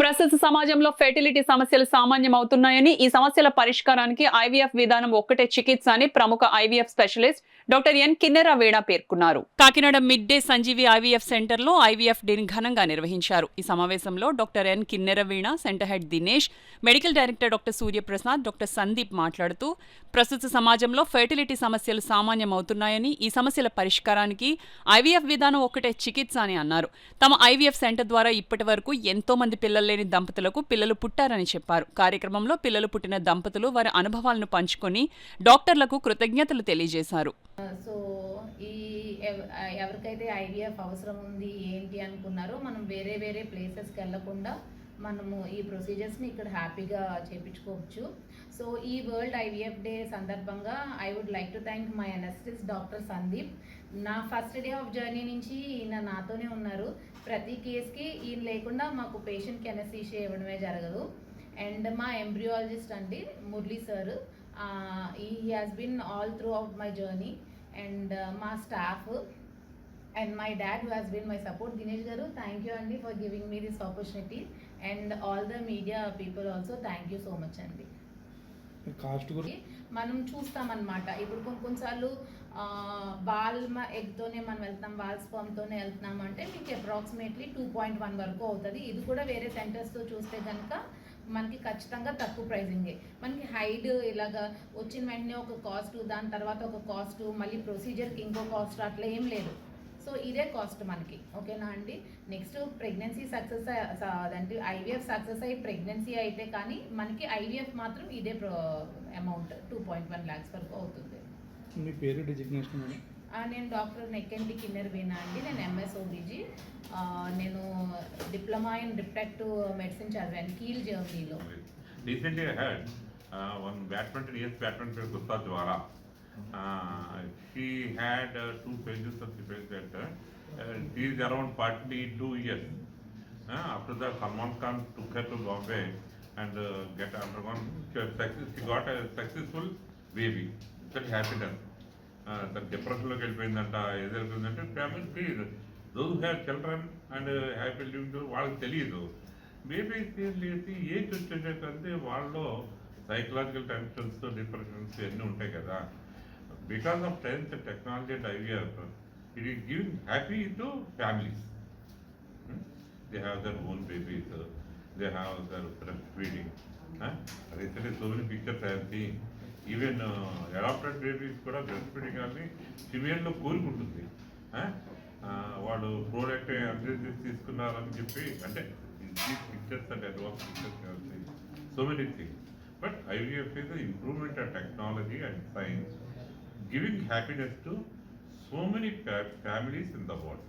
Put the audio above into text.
ప్రస్తుత సమాజంలో ఫెర్టిలిటీ సమస్యలు సామాన్యమవుతున్నాయని, ఈ సమస్యల పరిష్కారానికి ఐవీఎఫ్ విధానం ఒక్కటే చికిత్స అని ప్రముఖ IVF specialist doctor N Kinnera Veena పేర్కొన్నారు. Kakinada mid day Sanjeevi IVF సెంటర్లో ఐవీఎఫ్ డేని ఘనంగా నిర్వహించారు. ఈ సమావేశంలో doctor N Kinnera Veena, centre head Dinesh, medical director doctor Suryaprasad, doctor Sandeep మాట్లాడుతూ ప్రస్తుత సమాజంలో ఫెర్టిలిటీ సమస్యలు సామాన్యమవుతున్నాయని, ఈ సమస్యల పరిష్కారానికి ఐవీఎఫ్ విధానం ఒక్కటే చికిత్స అని అన్నారు. తమ ఐవీఎఫ్ సెంటర్ ద్వారా ఇప్పటి వరకు ఎంతో మంది పిల్లలు లేని దంపతులకు పిల్లలు పుట్టారని చెప్పారు. కార్యక్రమంలో పిల్లలు పుట్టిన దంపతులు వారి అనుభవాలను పంచుకొని డాక్టర్లకు కృతజ్ఞతలు తెలియజేశారు. సో ఈ ఎవరికైతే ఐవీఎఫ్ అవసరం ఉంది ఏంటి అనుకున్నారో మనం వేరే వేరే ప్లేసెస్కి వెళ్ళకుండా మనము ఈ ప్రొసీజర్స్ని ఇక్కడ హ్యాపీగా చేయించుకోవచ్చు. సో ఈ వరల్డ్ ఐవీఎఫ్ డే సందర్భంగా I would like to thank my anaesthetist doctor Sandeep. నా ఫస్ట్ డే ఆఫ్ జర్నీ నుంచి ఈయన నాతోనే ఉన్నారు. ప్రతి కేస్కి ఈయన లేకుండా మాకు పేషెంట్కి అనెస్థీషియా ఇవ్వడమే జరగదు. అండ్ మా ఎంబ్రియాలజిస్ట్ అండి Murali sir, he has been all throughout my journey. And మా staff and my dad who has been my support, Dinesh garu, thank you andi for giving me this opportunity. And all the media people also, thank you so much andi. మనం చూస్తామన్నమాట. ఇప్పుడు కొన్నిసార్లు ball ఎగ్తోనే మనం వెళ్తాం, ball స్పర్మ్తోనే వెళ్తున్నాం అంటే మీకు approximately 2.1 వరకు అవుతుంది. ఇది కూడా వేరే సెంటర్స్తో చూస్తే కనుక మనకి ఖచ్చితంగా తక్కువ ప్రైజింగే. మనకి హైడ్ ఇలాగా వచ్చిన వెంటనే ఒక కాస్ట్, దాని తర్వాత ఒక కాస్ట్, మళ్ళీ ప్రొసీజర్కి ఇంకో కాస్ట్, అట్లా ఏం లేదు. సో ఇదే కాస్ట్ మనకి, ఓకేనా అండి. నెక్స్ట్ ప్రెగ్నెన్సీ సక్సెస్ అంటే ఐవీఎఫ్ సక్సెస్ అయ్యి ప్రెగ్నెన్సీ అయితే కానీ మనకి ఐవీఎఫ్ మాత్రం ఇదే అమౌంట్ 2.1 lakhs వరకు అవుతుంది. మీ పేరు డిజిగ్నేషన్? నేను డాక్టర్ నెక్కెంటి కిన్నెర వీణ అండి. నేను ఎంఎస్ ఓబీజీ. నేను డిప్లొమా ఇన్ రిప్రొడక్టివ్ మెడిసిన్ చదివాను కీల్ జర్మనీలో. Recently I heard one badminton, yes, badminton Gupta Jwala. She had 2 pages of the patient. She is around 42 years. After that, Salman Khan took her to Bombay and get undergone. She got a successful baby. That happiness. The depression look వెళ్ళిపోయిందంట. ఏది వెళ్ళిపోయిందంటే family please those have children and happy living వాళ్ళకి తెలియదు. Babies తెలిసి age వచ్చేటంటే వాళ్ళలో psychological tensions, depressions ఇవన్నీ ఉంటాయి కదా. Because of science and technology and IVF, it is giving happy to families. They have their own babies, they have their breast feeding. Recently so many pictures I have seen. Even adopted babies కూడా breast feeding కానీ ఫిమేల్లో కోరుకుంటుంది. వాళ్ళు product advantage తీసుకున్నారని చెప్పి, అంటే pictures and advance pictures, so many things. But IVF is an improvement of technology and science, giving happiness to so many families in the world.